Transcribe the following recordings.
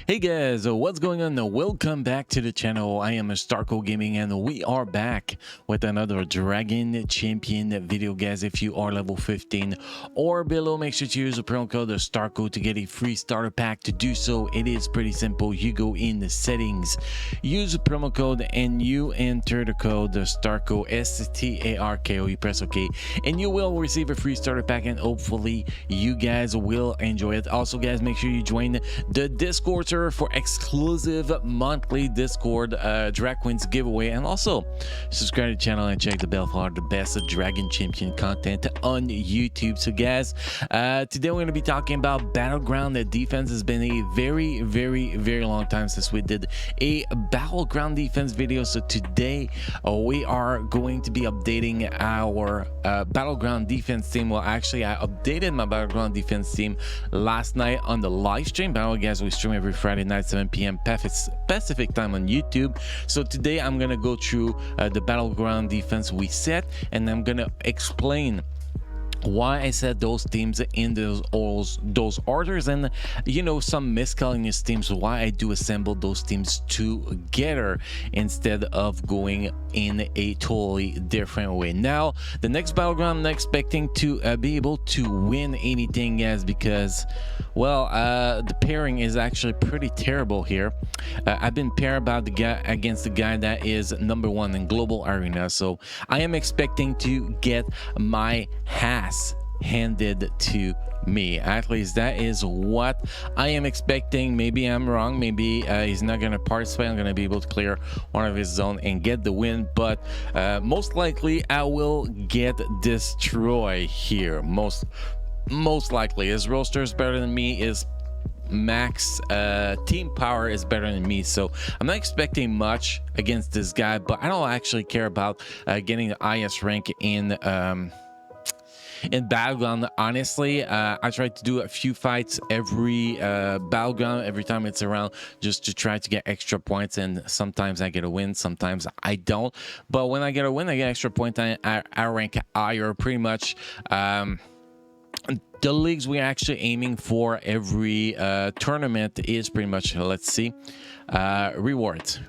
Hey guys, what's going on? Welcome back to the channel. I am Starko Gaming and we are back with another Dragon Champion video, guys. If you are level 15 or below, make sure to use the promo code Starko to get a free starter pack. To do so, it is pretty simple. You go in the settings, use the promo code, and you enter the code Starko, STARKO. You press OK, and you will receive a free starter pack, and hopefully you guys will enjoy it. Also, guys, make sure you join the Discord server for exclusive monthly Discord drag queens giveaway, and also subscribe to the channel and check the bell for the best Dragon Champion content on YouTube. So guys, today we're going to be talking about Battleground. The defense has been a very long time since we did a Battleground defense video, so today we are going to be updating our Battleground defense team. Well, actually, I updated my Battleground defense team last night on the live stream. By the way, guys, we stream every Friday night 7 p.m. Pacific time on YouTube. So today I'm gonna go through the Battleground defense we set, and I'm gonna explain why I set those teams in those orders, and you know, some miscellaneous teams, why I do assemble those teams together instead of going in a totally different way. Now, the next Battleground, I'm not expecting to be able to win anything, guys, because, well, the pairing is actually pretty terrible here. I've been paired about the guy against the guy that is #1 in global arena, so I am expecting to get my ass handed to me. At least that is what I am expecting. Maybe I'm wrong. Maybe he's not going to participate. I'm going to be able to clear one of his zone and get the win, but most likely I will get destroyed here. Most likely. His roster is better than me. His max team power is better than me, so I'm not expecting much against this guy, but I don't actually care about getting the highest rank in Battleground. Honestly, I try to do a few fights every Battleground, every time it's around, just to try to get extra points, and sometimes I get a win, sometimes I don't, but when I get a win, I get extra points. I rank higher pretty much. The leagues we're actually aiming for every tournament is pretty much, let's see, rewards.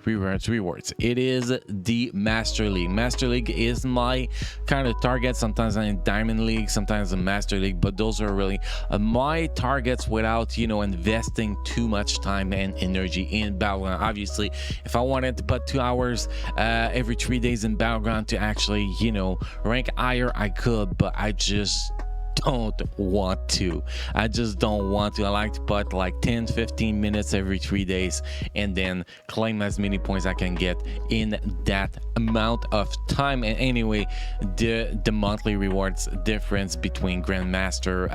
It is the Master League. Master League is my kind of target. Sometimes I'm in Diamond League, sometimes in Master League, but those are really my targets without, you know, investing too much time and energy in Battleground. Obviously, if I wanted to put 2 hours every 3 days in Battleground to actually, you know, rank higher, I could, but I just don't want to. I like to put like 10-15 minutes every 3 days and then claim as many points I can get in that amount of time. And anyway, the monthly rewards difference between Grandmaster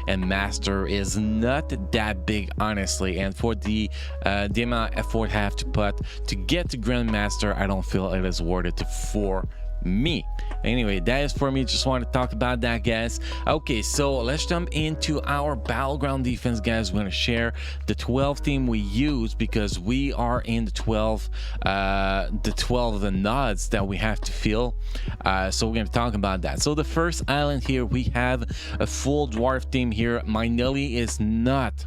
and Master is not that big, honestly, and for the amount of effort I have to put to get to Grandmaster, I don't feel it is worth it for me. Anyway, that is for me. Just want to talk about that, guys. Okay, so let's jump into our Battleground defense, guys. We're going to share the 12 team we use because we are in the 12 of the nods that we have to fill, so we're going to talk about that. So the first island here, we have a full dwarf team here. My Nelly is not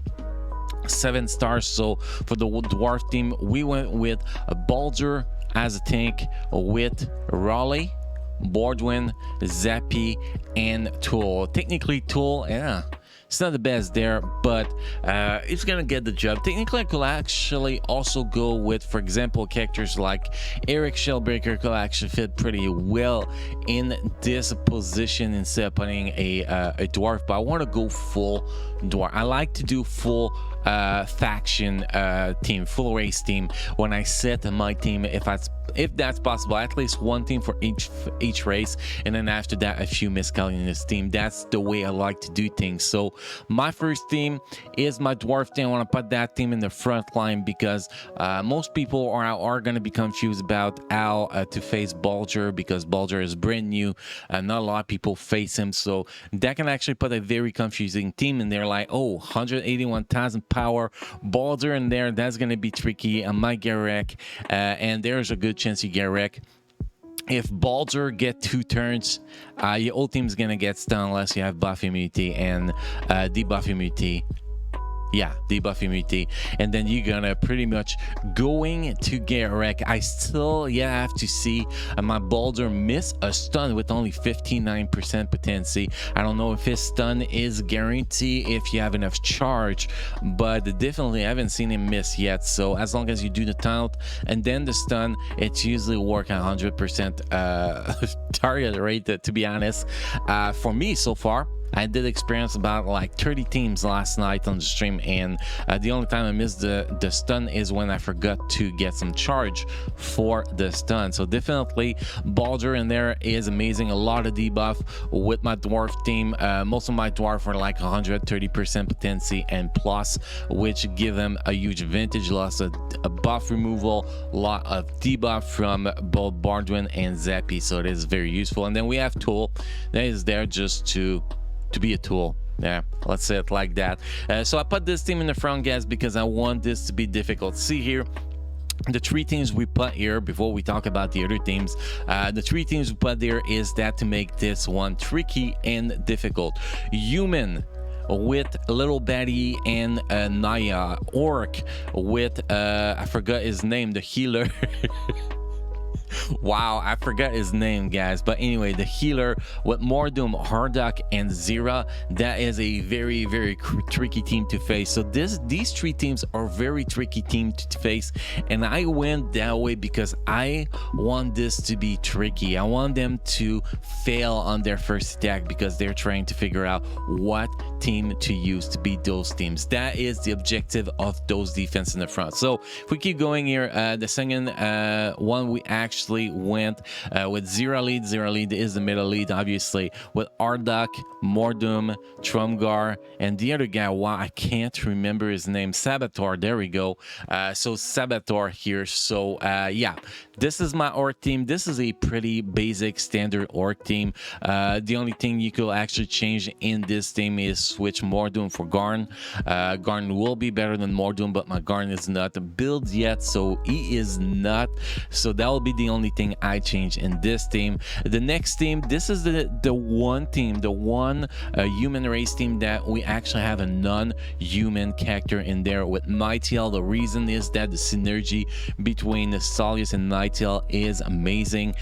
7 stars, so for the dwarf team we went with a Baldur as a tank with Raleigh, Bordwin, Zappy, and Tool. Technically, Tool, yeah, it's not the best there, but it's gonna get the job. Technically, I could actually also go with, for example, characters like Eric Shellbreaker could actually fit pretty well in this position instead of putting a dwarf, but I want to go full dwarf. I like to do full faction team, full race team when I set my team, if that's possible, at least one team for each race, and then after that a few miscellaneous team. That's the way I like to do things. So my first team is my dwarf team. I want to put that team in the front line because most people are going to be confused about how to face Baldur, because Baldur is brand new and not a lot of people face him, so that can actually put a very confusing team in there. Like, oh, 181,000 power Baldur in there, that's going to be tricky. I might get wrecked, and there's a good chance you get wrecked. If Baldur get 2 turns, your whole team is gonna get stunned unless you have buff immunity, and debuff immunity yeah, debuff immunity, and then you're gonna pretty much going to get wrecked. I still, yeah, have to see my boulder miss a stun with only 59% potency. I don't know if his stun is guaranteed if you have enough charge, but definitely I haven't seen him miss yet. So as long as you do the taunt and then the stun, it's usually work 100% target rate, to be honest. For me so far, I did experience about like 30 teams last night on the stream, and the only time I missed the stun is when I forgot to get some charge for the stun. So definitely Baldur in there is amazing. A lot of debuff with my dwarf team. Most of my dwarf are like 130% potency and plus, which give them a huge advantage. Lots of a buff removal, a lot of debuff from both Bardwin and Zappy, so it is very useful. And then we have Tool that is there just to be a tool. Yeah, let's say it like that. So I put this team in the front, guys, because I want this to be difficult. See here, the three teams we put here before we talk about the other teams. The three teams we put there is that to make this one tricky and difficult. Human with Little Betty and Naya. Orc with I forgot his name, the healer. Wow, I forgot his name, guys, but anyway, the healer with Mordum, Hardak, and Zira. That is a very, very tricky team to face. So these three teams are very tricky team to face, and I went that way because I want this to be tricky. I want them to fail on their first attack because they're trying to figure out what team to use to beat those teams. That is the objective of those defense in the front. So if we keep going here, the second one we actually went with Zira lead. Zira lead is the middle lead, obviously, with Ardak, Mordum, Trumgar, and the other guy, wow, I can't remember his name. Sabator, there we go. So Sabator here. So yeah, this is my orc team. This is a pretty basic standard orc team. The only thing you could actually change in this team is switch Mordum for Garn. Garn will be better than Mordum, but my Garn is not built yet, so he is not. So that will be the only thing I change in this team. The next team, this is the one team, the one human race team that we actually have a non-human character in there with Nightail. The reason is that the synergy between the Solius and Nightail is amazing.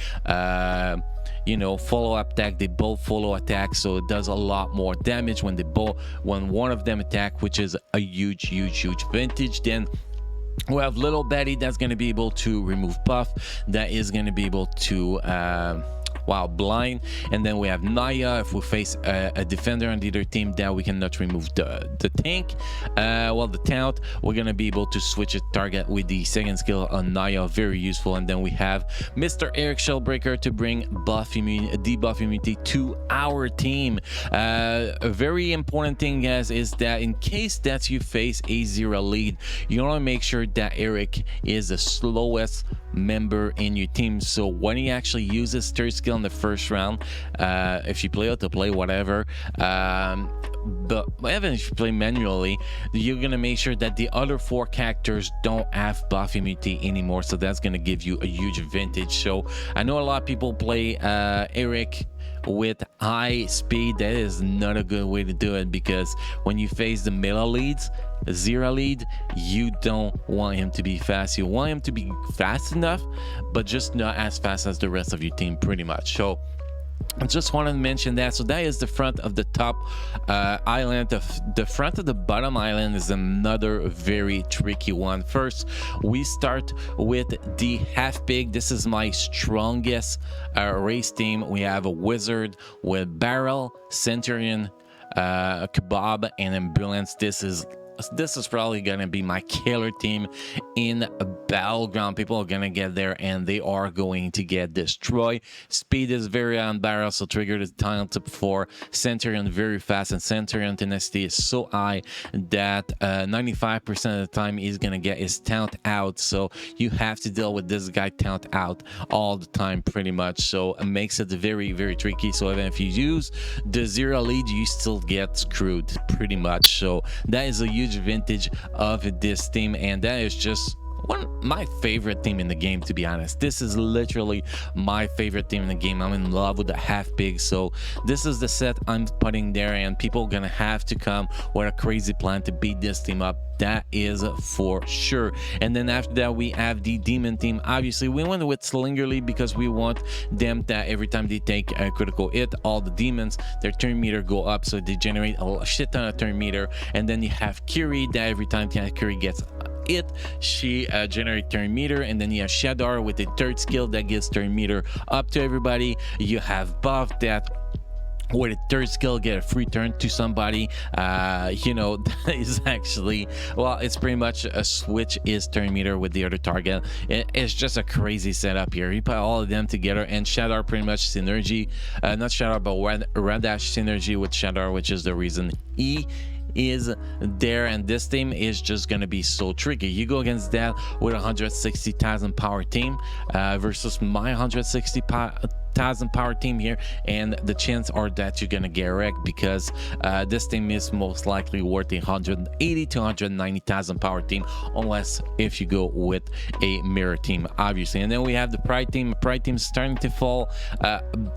You know, follow-up attack, they both follow attack, so it does a lot more damage when one of them attack, which is a huge advantage. Then we have Little Betty that's going to be able to remove buff, that is going to be able to blind. And then we have Naya if we face a defender on the other team that we cannot remove the tank. The taunt, we're gonna be able to switch a target with the second skill on Naya, very useful. And then we have Mr. Eric Shellbreaker to bring debuff immunity to our team. A very important thing, guys, is that in case that you face a Zero lead, you want to make sure that Eric is the slowest member in your team. So when he actually uses third skill in the first round, if you play autoplay, whatever, but even if you play manually, you're gonna make sure that the other four characters don't have buff immunity anymore, so that's gonna give you a huge advantage. So I know a lot of people play Eric with high speed. That is not a good way to do it, because when you face the middle leads, Zero lead, you don't want him to be fast. You want him to be fast enough, but just not as fast as the rest of your team, pretty much. So I just wanted to mention that. So that is the front of the top island. The front of the bottom island is another very tricky one. First, we start with the half pig. This is my strongest race team. We have a wizard with barrel, centurion, kebab, and ambulance. This is probably gonna be my killer team in Battleground. People are gonna get there and they are going to get destroyed. Speed is very high on barrel, so trigger the talent tip for Centurion very fast, and Centurion tenacity is so high that 95% of the time he's gonna get his talent out. So you have to deal with this guy talent out all the time, pretty much. So it makes it very, very tricky. So even if you use the Zero lead, you still get screwed, pretty much. So that is a huge advantage of this team, and that is just my favorite team in the game, to be honest. This is literally my favorite team in the game. I'm in love with the half pig, so this is the set I'm putting there, and people are gonna have to come with a crazy plan to beat this team up. That is for sure. And then after that, we have the demon team. Obviously, we went with Slingerly because we want them that every time they take a critical hit, all the demons, their turn meter go up, so they generate a shit ton of turn meter. And then you have Curie that every time Curie gets it, she generates turn meter. And then you have Shadar with the third skill that gives turn meter up to everybody. You have Buff that with a third skill get a free turn to somebody. You know, that is actually, well, it's pretty much a switch is turn meter with the other target. It's just a crazy setup here. You put all of them together, and Shadar pretty much synergy, not Shadar but Radash synergy with Shadar, which is the reason he is there. And this team is just gonna be so tricky. You go against that with 160,000 power team versus my 160,000 power team here, and the chances are that you're gonna get wrecked, because this team is most likely worth 180 to 190,000 power team, unless if you go with a mirror team, obviously. And then we have the Pride team. Pride team is starting to fall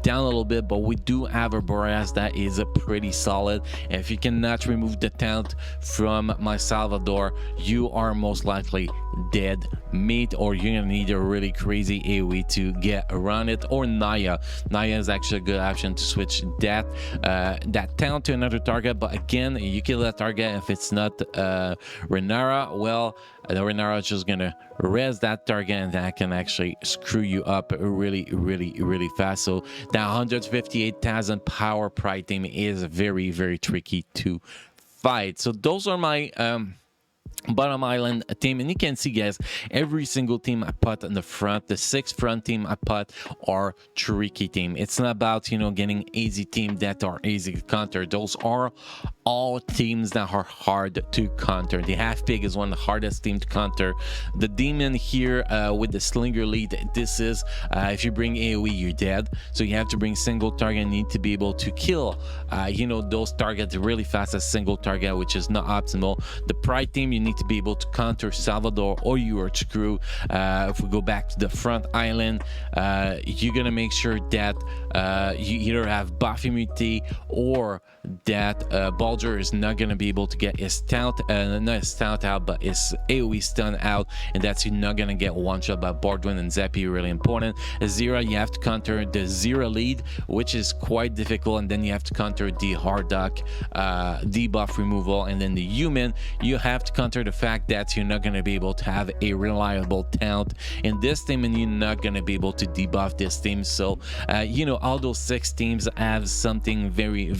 down a little bit, but we do have a Boreas that is pretty solid. And if you cannot remove the talent from my Salvador, you are most likely dead meat, or you're gonna need a really crazy AoE to get around it. Or Naya is actually a good option to switch that talent to another target. But again, you kill that target. If it's not Renara, well, the Renara is just gonna res that target, and that can actually screw you up really fast. So that 158,000 power Pride team is very tricky to fight. So those are my bottom island team. And you can see, guys, every single team I put in the front, the 6 front team I put are tricky team. It's not about, you know, getting easy team that are easy to counter. Those are all teams that are hard to counter. The half pig is one of the hardest team to counter. The demon here with the slinger lead, this is if you bring AoE, you're dead. So you have to bring single target and need to be able to kill you know, those targets really fast as single target, which is not optimal. The Pride team, you need to be able to counter Salvador or you are screwed. If we go back to the front island, you're gonna make sure that you either have buff immunity, or that Baldur is not gonna be able to get his talent, not his talent out, but his AoE stun out, and that's you're not gonna get one shot by Baldwin and Zeppi. Really important. Zira, you have to counter the Zira lead, which is quite difficult, and then you have to counter the Hardock debuff removal, and then the human, you have to counter the fact that you're not gonna be able to have a reliable talent in this team, and you're not gonna be able to debuff this team. So you know, all those 6 teams have something very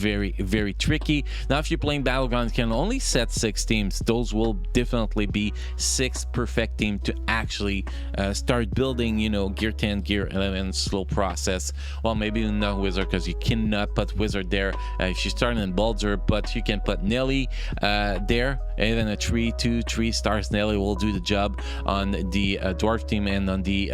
tricky. Now if you're playing Battleground, you can only set 6 teams. Those will definitely be 6 perfect team to actually start building, you know, gear 10, gear 11 slow process. Well, maybe not wizard, because you cannot put wizard there if you start in Baldur, but you can put Nelly there. Even a 3 stars Nelly will do the job on the dwarf team. And on the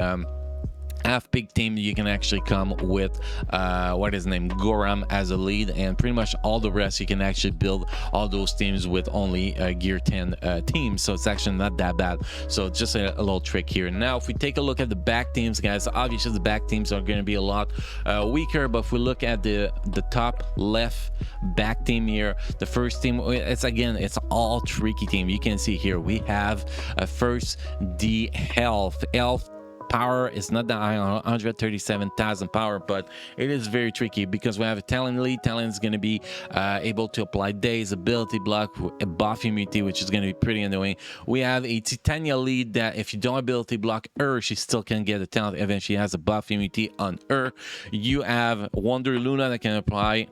half pig team, you can actually come with what is his name, Goram as a lead, and pretty much all the rest you can actually build all those teams with only gear 10 teams. So it's actually not that bad. So just a little trick here. Now if we take a look at the back teams, guys, obviously the back teams are going to be a lot weaker, but if we look at the top left back team here, the first team, it's all tricky team. You can see here we have first the health power is not that high, 137,000 power, but it is very tricky because we have a talent lead. Talent is going to be able to apply daze, ability block, a buff immunity, which is going to be pretty annoying. We have a Titania lead that if you don't ability block her, she still can get a talent even if she has a buff immunity on her. You have Wonder Luna that can apply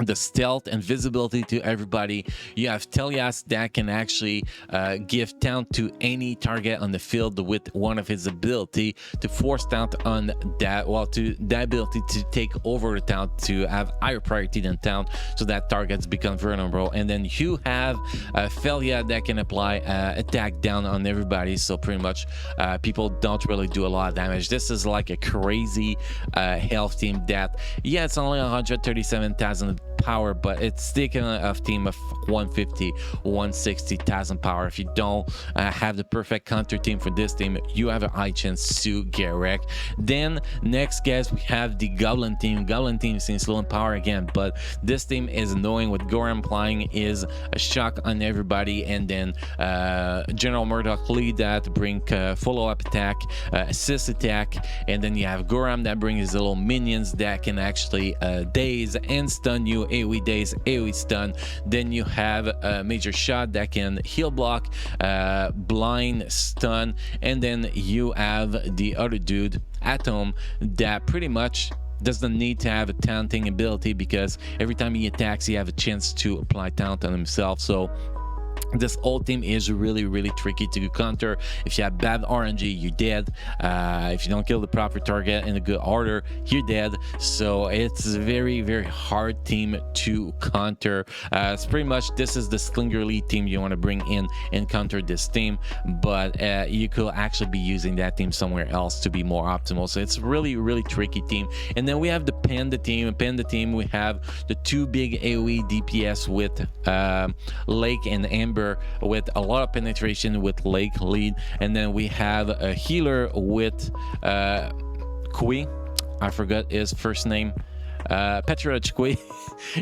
the stealth and visibility to everybody. You have Telias that can actually give talent to any target on the field with one of his ability to force talent on that, well, to that ability to take over the talent, to have higher priority than talent, so that targets become vulnerable. And then you have Felia that can apply attack down on everybody, so pretty much people don't really do a lot of damage. This is like a crazy health team that, yeah, it's only 137,000 power, but it's sticking a team of 150 160,000 power. If you don't have the perfect counter team for this team, you have a high chance to get wrecked. Then next, guys, we have the Goblin Team. Goblin Team seems low in power again, but this team is knowing what Goram applying is a shock on everybody, and then General Murdoch lead that bring follow-up attack, assist attack, and then you have Goram that brings his little minions that can actually daze and stun you, AoE daze, AoE stun. Then you have a major shot that can heal block, blind stun, and then you have the other dude Atom that pretty much doesn't need to have a taunting ability, because every time he attacks he have a chance to apply taunt on himself. So this old team is really tricky to counter. If you have bad RNG, you're dead. If you don't kill the proper target in a good order, you're dead. So it's a very hard team to counter. It's pretty much, this is the Slinger Lead team you want to bring in and counter this team, but you could actually be using that team somewhere else to be more optimal. So it's really tricky team. And then we have the Panda Team. Panda Team, we have the two big AoE DPS with Lake and Amber, with a lot of penetration with Lake lead, and then we have a healer with Kui, I forgot his first name, Petrarch Kui.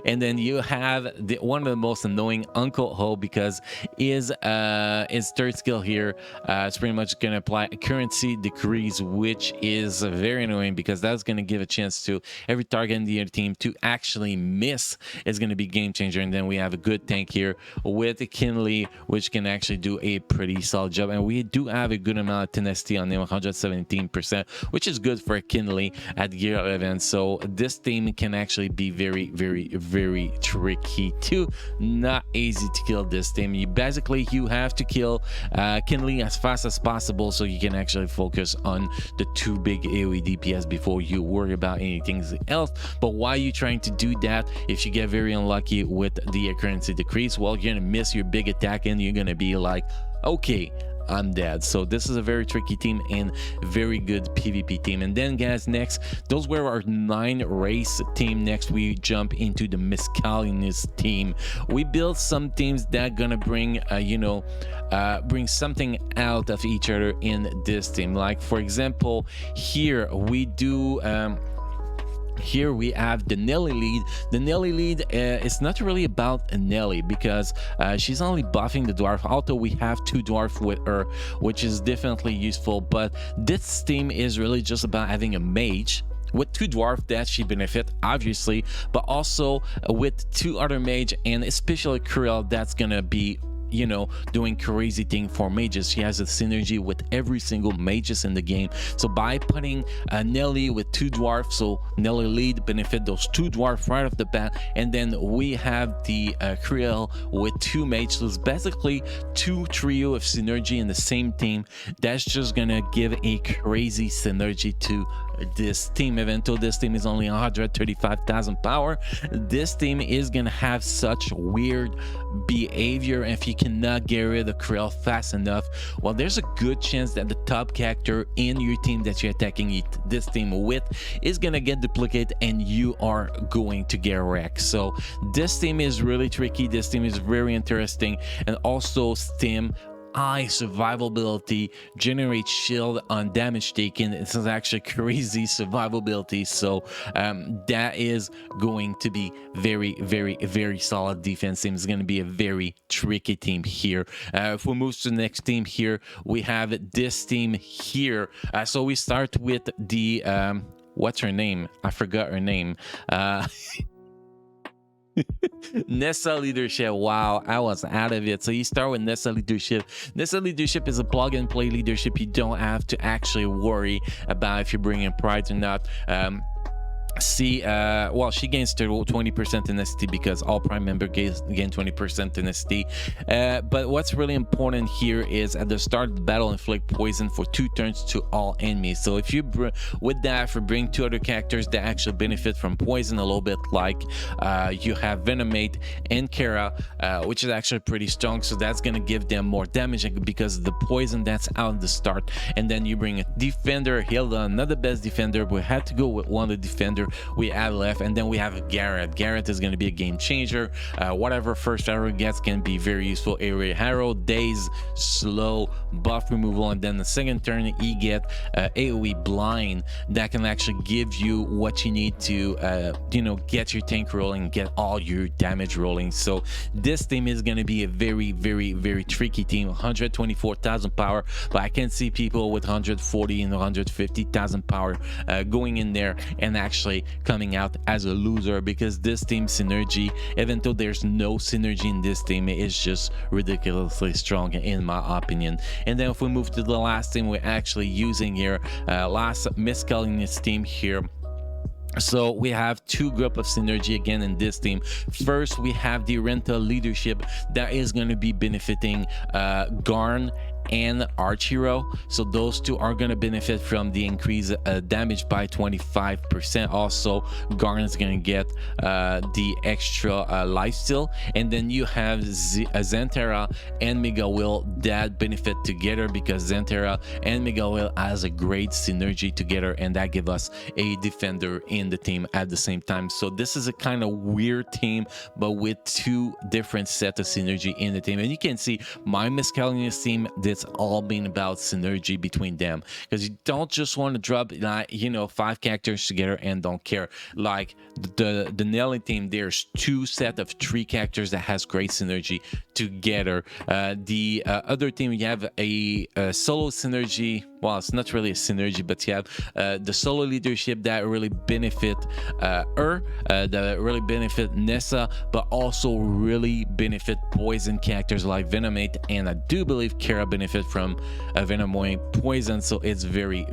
And then you have one of the most annoying Uncle Ho, because his third skill here is pretty much going to apply a currency decrease, which is very annoying because that's going to give a chance to every target in the other team to actually miss. It's going to be game changer. And then we have a good tank here with Kinley, which can actually do a pretty solid job, and we do have a good amount of tenacity on him, 117%, which is good for Kinley at gear 11. So this team can actually be very tricky too. Not easy to kill this team. You have to kill Kinley as fast as possible, so you can actually focus on the two big AoE DPS before you worry about anything else. But why are you trying to do that? If you get very unlucky with the currency decrease, well, you're gonna miss your big attack and you're gonna be like, okay, I'm dead. So this is a very tricky team and very good PvP team. And then, guys, next, those were our 9 race team. Next, we jump into the Miscellaneous team. We built some teams that gonna bring bring something out of each other in this team. Like, for example, here we do here we have the Nelly lead. The Nelly lead is not really about Nelly, because she's only buffing the dwarf, although we have 2 dwarf with her, which is definitely useful. But this team is really just about having a mage with 2 dwarf that she benefit, obviously, but also with 2 other mage, and especially Krill that's gonna be doing crazy thing for mages. She has a synergy with every single mages in the game. So by putting Nelly with 2 dwarfs, so Nelly lead benefit those 2 dwarfs right off the bat, and then we have the Krill with 2 mages. So it's basically 2 trio of synergy in the same team. That's just gonna give a crazy synergy to this team. Even though this team is only 135,000 power, this team is gonna have such weird behavior, and if you cannot get rid of Krill fast enough, well, there's a good chance that the top character in your team that you're attacking this team with is gonna get duplicated and you are going to get wrecked. So this team is really tricky. This team is very interesting, and also Stim high survivability, generate shield on damage taken. This is actually crazy survivability. So that is going to be very solid defense team. It's going to be a very tricky team here. If we move to the next team here, we have this team here. So we start with the what's her name? I forgot her name. Nessa Leadership. Wow, I was out of it. So you start with Nessa Leadership. Nessa Leadership is a plug and play leadership. You don't have to actually worry about if you're bringing pride or not. Well, she gains 20% tenacity because all prime member gain 20% tenacity. But what's really important here is at the start of the battle, inflict poison for 2 turns to all enemies. So if you with that, if you bring 2 other characters that actually benefit from poison a little bit, like you have Venomate and Kara, which is actually pretty strong, so that's gonna give them more damage because of the poison that's out at the start. And then you bring a defender, Hilda, another best defender. We had to go with one of the defender we have left. And then we have Garrett. Garrett is going to be a game changer. Whatever first arrow gets can be very useful. Area arrow, daze, slow, buff removal, and then the second turn you get AoE blind that can actually give you what you need to you know, get your tank rolling, get all your damage rolling. So this team is going to be a very tricky team. 124,000 power, but I can see people with 140 and 150,000 power going in there and actually coming out as a loser, because this team synergy, even though there's no synergy in this team, is just ridiculously strong in my opinion. And then if we move to the last team we're actually using here, last miscellaneous team here. So we have two group of synergy again in this team. First, we have the Nessa Leadership that is going to be benefiting Garn and Archero. So those two are going to benefit from the increased damage by 25%. Also, Garn is going to get the extra lifesteal. And then you have Zentera and Mega Will that benefit together, because Zentera and Mega Will has a great synergy together, and that give us a defender in the team at the same time. So this is a kind of weird team, but with two different sets of synergy in the team. And you can see my miscellaneous team, that's all been about synergy between them, because you don't just want to drop, like, you know, 5 characters together and don't care. Like the Nelly team, there's 2 sets of 3 characters that has great synergy together. The other team, you have a solo synergy. Well, it's not really a synergy, but you have the solo leadership that really benefit that really benefit Nessa, but also really benefit poison characters like Venomate, and I do believe Kara benefit from Venomoid poison, so it's very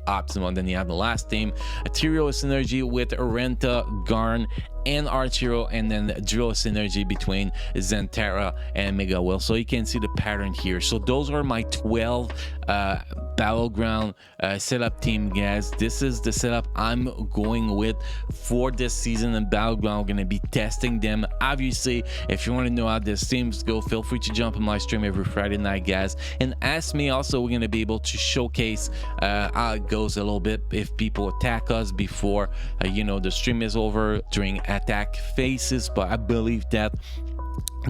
optimal. And then you have the last team, a Tyrio synergy with Renta, Garn, and Archero, and then dual synergy between Zentera and Mega Will. So you can see the pattern here. So those are my 12 Battleground setup team, guys. This is the setup I'm going with for this season in Battleground. I'm going to be testing them. Obviously, if you want to know how this teams go, feel free to jump on my stream every Friday night, guys, and ask me. Also, we're going to be able to showcase how it goes a little bit if people attack us before you know, the stream is over, during attack phases. But I believe that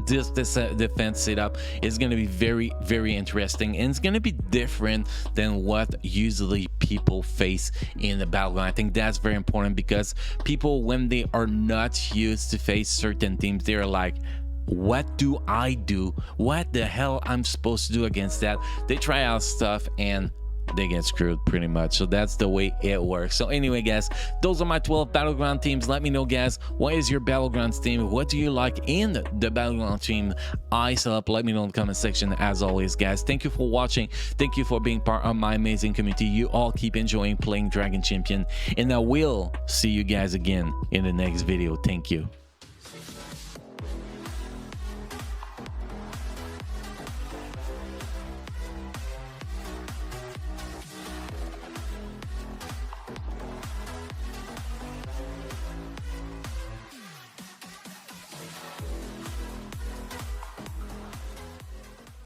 this defense setup is going to be very interesting, and it's going to be different than what usually people face in the Battleground. I think that's very important, because people, when they are not used to face certain teams, they're like, what do I do? What the hell I'm supposed to do against that? They try out stuff and they get screwed pretty much. So that's the way it works. So anyway, guys, those are my 12 Battleground teams. Let me know, guys, what is your Battlegrounds team? What do you like in the Battleground team I set up? Let me know in the comment section. As always, guys, thank you for watching. Thank you for being part of my amazing community. You all keep enjoying playing Dragon Champion, and I will see you guys again in the next video. Thank you.